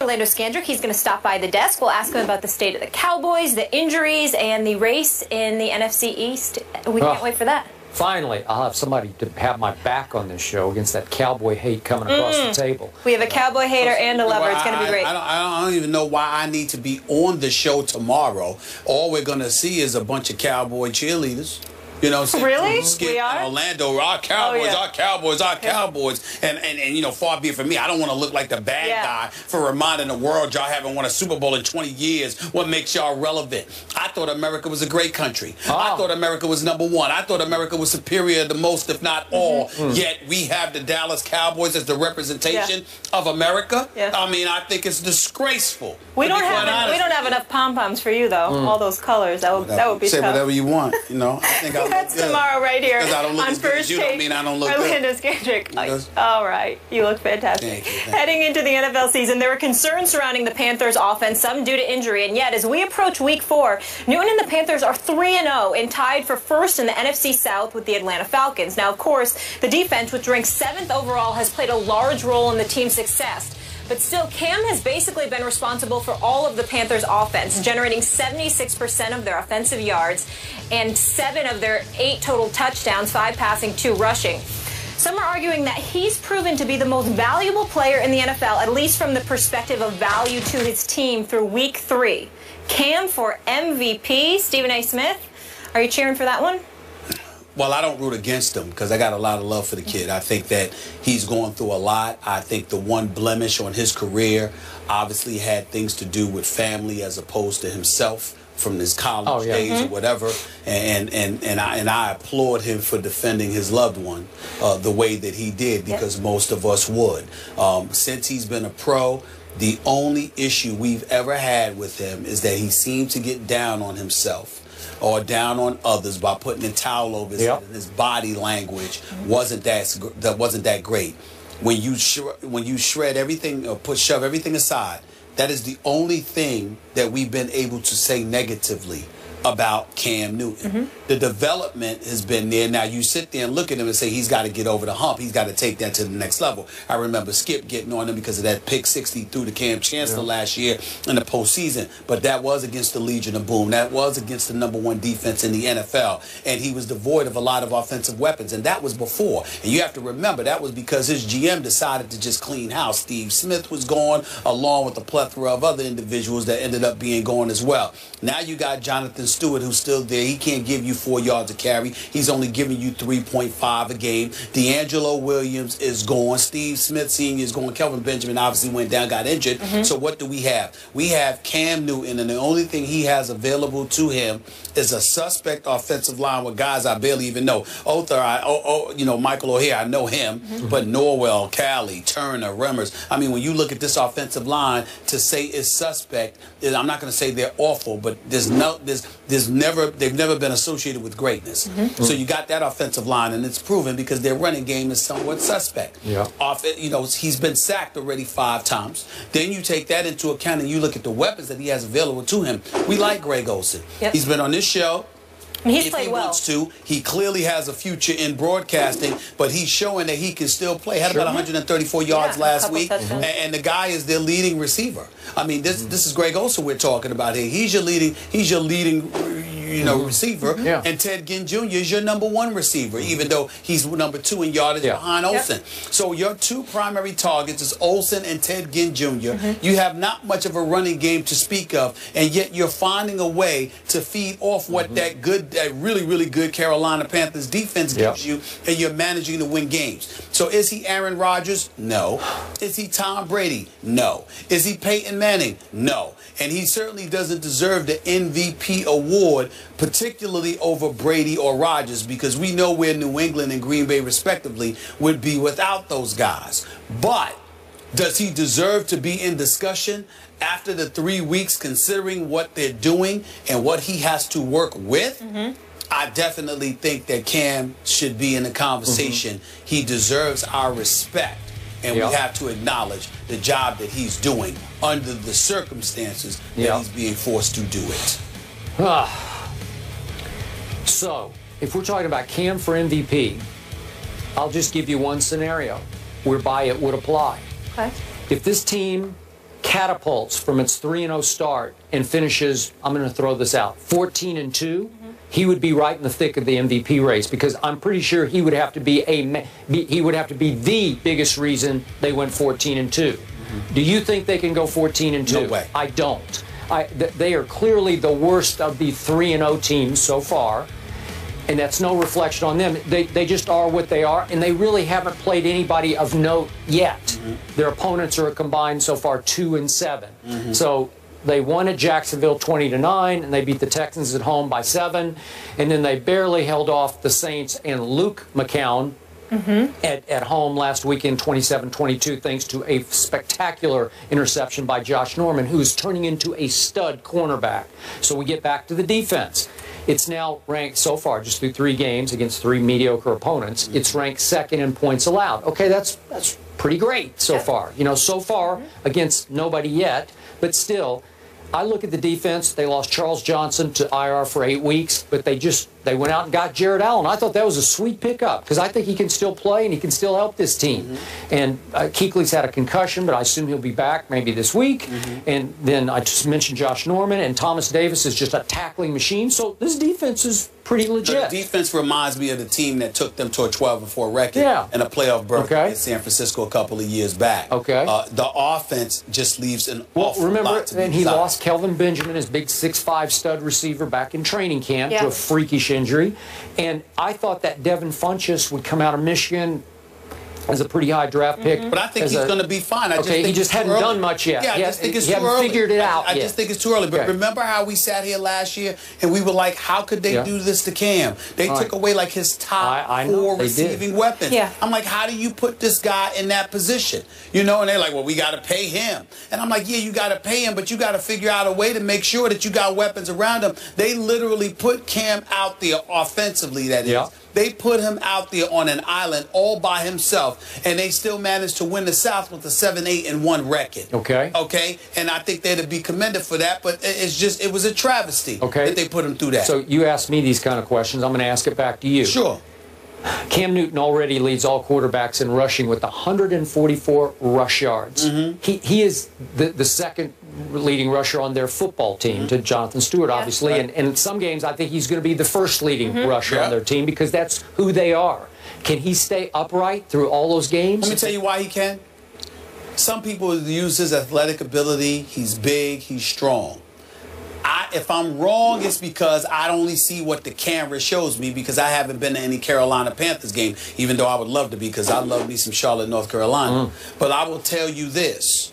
Orlando Scandrick. He's going to stop by the desk. We'll ask him about the state of the Cowboys, the injuries, and the race in the NFC East. We can't wait for that. Finally, I'll have somebody to have my back on this show against that cowboy hate coming across the table. We have a cowboy hater and a lover. It's going to be great. I don't even know why I need to be on the show tomorrow. All we're going to see is a bunch of cowboy cheerleaders. You know, really? Skip We are? Orlando, our Cowboys, our Cowboys, our Cowboys. And you know, far be it from me, I don't want to look like the bad guy for reminding the world y'all haven't won a Super Bowl in 20 years. What makes y'all relevant? I thought America was a great country. I thought America was #1. I thought America was superior to most, if not all. Yet we have the Dallas Cowboys as the representation of America. I mean, I think it's disgraceful. We don't have enough pom-poms for you, though. All those colors. That would be Say tough. whatever you want, you know. I think That's tomorrow right here I don't look on as good as First you Take. don't mean I don't look Orlando good. Scandrick. All right. You look fantastic. Thank you. Heading into the NFL season, there were concerns surrounding the Panthers' offense, some due to injury. And yet, as we approach Week 4, Newton and the Panthers are 3-0 and tied for first in the NFC South with the Atlanta Falcons. Now, of course, the defense, which ranks 7th overall, has played a large role in the team's success. But still, Cam has basically been responsible for all of the Panthers' offense, generating 76% of their offensive yards and 7 of their 8 total touchdowns, 5 passing, 2 rushing. Some are arguing that he's proven to be the most valuable player in the NFL, at least from the perspective of value to his team through Week 3. Cam for MVP. Stephen A. Smith, are you cheering for that one? Well, I don't root against him because I got a lot of love for the kid. I think that he's going through a lot. I think the one blemish on his career obviously had things to do with family as opposed to himself from his college days or whatever. And I applaud him for defending his loved one the way that he did, because most of us would. Since he's been a pro, the only issue we've ever had with him is that he seemed to get down on himself or down on others by putting a towel over his head, and his body language wasn't that great. When you shred everything or shove everything aside, that is the only thing that we've been able to say negatively about Cam Newton. The development has been there. Now you sit there and look at him and say he's got to get over the hump. He's got to take that to the next level. I remember Skip getting on him because of that pick 60 through to Cam Chancellor last year in the postseason. But that was against the Legion of Boom. That was against the #1 defense in the NFL. And he was devoid of a lot of offensive weapons. And that was before. And you have to remember that was because his GM decided to just clean house. Steve Smith was gone, along with a plethora of other individuals that ended up being gone as well. Now you got Jonathan Stewart, who's still there. He can't give you 4 yards a carry. He's only giving you 3.5 a game. D'Angelo Williams is gone. Steve Smith Sr. is gone. Kelvin Benjamin obviously went down, got injured. So what do we have? We have Cam Newton, and the only thing he has available to him is a suspect offensive line with guys I barely even know. You know, Michael O'Hare, I know him, but Norwell, Callie, Turner, Remmers. I mean, when you look at this offensive line, to say it's suspect, I'm not going to say they're awful, but they've never been associated with greatness. So you got that offensive line, and it's proven because their running game is somewhat suspect. You know, he's been sacked already 5 times. Then you take that into account and you look at the weapons that he has available to him. We like Greg Olsen. He's been on this show. He's played well. Wants to. He clearly has a future in broadcasting, but he's showing that he can still play. Had about 134 yards last week, and the guy is their leading receiver. I mean, this is Greg Olsen we're talking about here. He's your leading receiver, and Ted Ginn Jr. is your #1 receiver, even though he's #2 in yardage behind Olsen. So your 2 primary targets is Olsen and Ted Ginn Jr. You have not much of a running game to speak of, and yet you're finding a way to feed off what that really good Carolina Panthers defense gives you, and you're managing to win games. So is he Aaron Rodgers? No. Is he Tom Brady? No. Is he Peyton Manning? No. And he certainly doesn't deserve the MVP award, particularly over Brady or Rodgers, because we know where New England and Green Bay, respectively, would be without those guys. But does he deserve to be in discussion after the 3 weeks, considering what they're doing and what he has to work with? I definitely think that Cam should be in the conversation. He deserves our respect. And we have to acknowledge the job that he's doing under the circumstances that he's being forced to do it. So, if we're talking about Cam for MVP, I'll just give you one scenario whereby it would apply. If this team catapults from its 3-0 start and finishes, I'm going to throw this out, 14-2, he would be right in the thick of the MVP race, because I'm pretty sure he would have to be the biggest reason they went 14-2. Do you think they can go 14-2? No way. I don't. They are clearly the worst of the 3-0 teams so far, and that's no reflection on them. They just are what they are, and they really haven't played anybody of note yet. Their opponents are combined so far 2-7. So they won at Jacksonville 20-9, and they beat the Texans at home by 7, and then they barely held off the Saints and Luke McCown at home last weekend, 27-22, thanks to a spectacular interception by Josh Norman, who's turning into a stud cornerback. So we get back to the defense. It's now ranked so far, just through 3 games against 3 mediocre opponents, it's ranked 2nd in points allowed. Okay, that's pretty great so far. You know, so far against nobody yet, but still, I look at the defense. They lost Charles Johnson to IR for 8 weeks, but they went out and got Jared Allen. I thought that was a sweet pickup, because I think he can still play and he can still help this team. And Kuechly's had a concussion, but I assume he'll be back maybe this week. And then I just mentioned Josh Norman, and Thomas Davis is just a tackling machine. So this defense is pretty legit. The defense reminds me of the team that took them to a 12-4 record and a playoff berth in San Francisco a couple of years back. The offense just leaves an awful lot to be and he lost Kelvin Benjamin, his big 6'5" stud receiver, back in training camp to a freakish injury. And I thought that Devin Funchess would come out of Michigan as a pretty high draft pick. But I think he's going to be fine. I just think he just hadn't done much yet. Yeah, I just think it's too early. He figured it out I just think it's too early. But remember how we sat here last year and we were like, how could they do this to Cam? They took away like his top 4 receiving weapons. I'm like, how do you put this guy in that position? You know, and they're like, well, we got to pay him. And I'm like, yeah, you got to pay him, but you got to figure out a way to make sure that you got weapons around him. They literally put Cam out there offensively, that is. They put him out there on an island all by himself, and they still managed to win the South with a 7-8-1 record. Okay? And I think they'd be commended for that, but it's just, it was a travesty that they put him through that. So you asked me these kind of questions. I'm going to ask it back to you. Sure. Cam Newton already leads all quarterbacks in rushing with 144 rush yards. He is the second leading rusher on their football team to Jonathan Stewart, obviously. And in some games, I think he's going to be the first leading rusher on their team, because that's who they are. Can he stay upright through all those games? Let me tell you why he can. Some people use his athletic ability. He's big. He's strong. If I'm wrong, it's because I only see what the camera shows me, because I haven't been to any Carolina Panthers game, even though I would love to be, because I love me some Charlotte, North Carolina. But I will tell you this.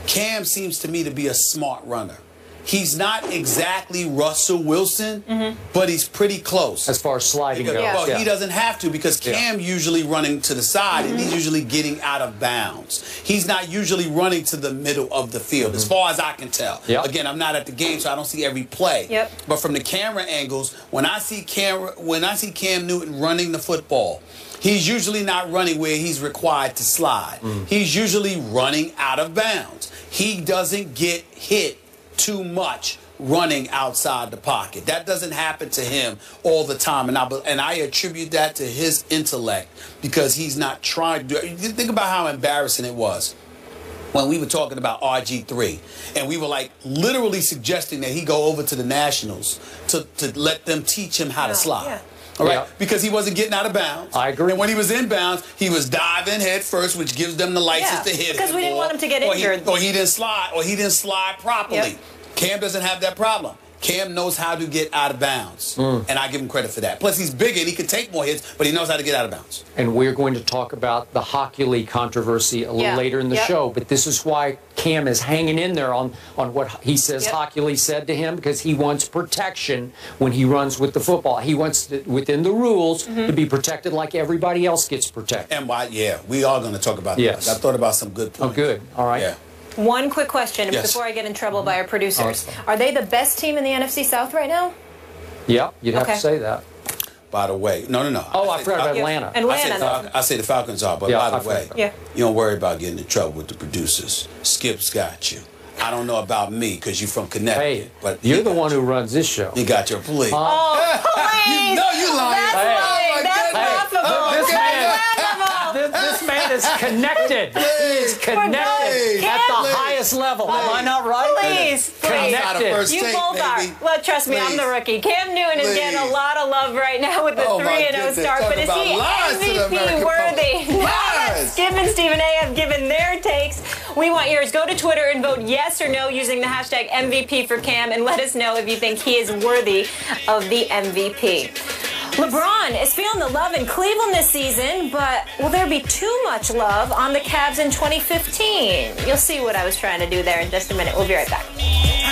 Cam seems to me to be a smart runner. He's not exactly Russell Wilson, but he's pretty close. As far as sliding goes. Well, he doesn't have to, because Cam usually running to the side, and he's usually getting out of bounds. He's not usually running to the middle of the field, as far as I can tell. Again, I'm not at the game, so I don't see every play. But from the camera angles, when I see Cam Newton running the football, he's usually not running where he's required to slide. He's usually running out of bounds. He doesn't get hit too much running outside the pocket. That doesn't happen to him all the time, and I attribute that to his intellect, because he's not trying to do it. Think about how embarrassing it was when we were talking about RG3, and we were like literally suggesting that he go over to the Nationals to let them teach him how to slide. All right, because he wasn't getting out of bounds. I agree. And when he was in bounds, he was diving head first, which gives them the license to hit him. Because we didn't want him to get injured. Or he didn't slide properly. Cam doesn't have that problem. Cam knows how to get out of bounds, and I give him credit for that. Plus, he's bigger and he can take more hits, but he knows how to get out of bounds. And we're going to talk about the Hockey League controversy a little later in the show, but this is why Cam is hanging in there on what he says Hockey League said to him, because he wants protection when he runs with the football. He wants, within the rules, to be protected like everybody else gets protected. And why? Yeah, we are going to talk about that. I thought about some good points. Oh, good. All right. Yeah. One quick question before I get in trouble by our producers. Are they the best team in the NFC South right now? Yeah, you'd have to say that. By the way, no. Oh, I forgot about Atlanta. Atlanta. I say the Falcons are, but by the way, you don't worry about getting in trouble with the producers. Skip's got you. I don't know about me, because you're from Connecticut. But you're the one who runs this show. He got your police. Oh, please! You know you lying. That's lying. That's laughable. This man God is connected. He is connected at the highest level. Am I not right? Please. Connected. You both are. Well, trust me, I'm the rookie. Cam Newton is getting a lot of love right now with the 3-0 start. But is he MVP worthy? Now, Skip and Stephen A. have given their takes. We want yours. Go to Twitter and vote yes or no using the hashtag MVP for Cam, and let us know if you think he is worthy of the MVP. LeBron is feeling the love in Cleveland this season, but will there be too much love on the Cavs in 2015? You'll see what I was trying to do there in just a minute. We'll be right back.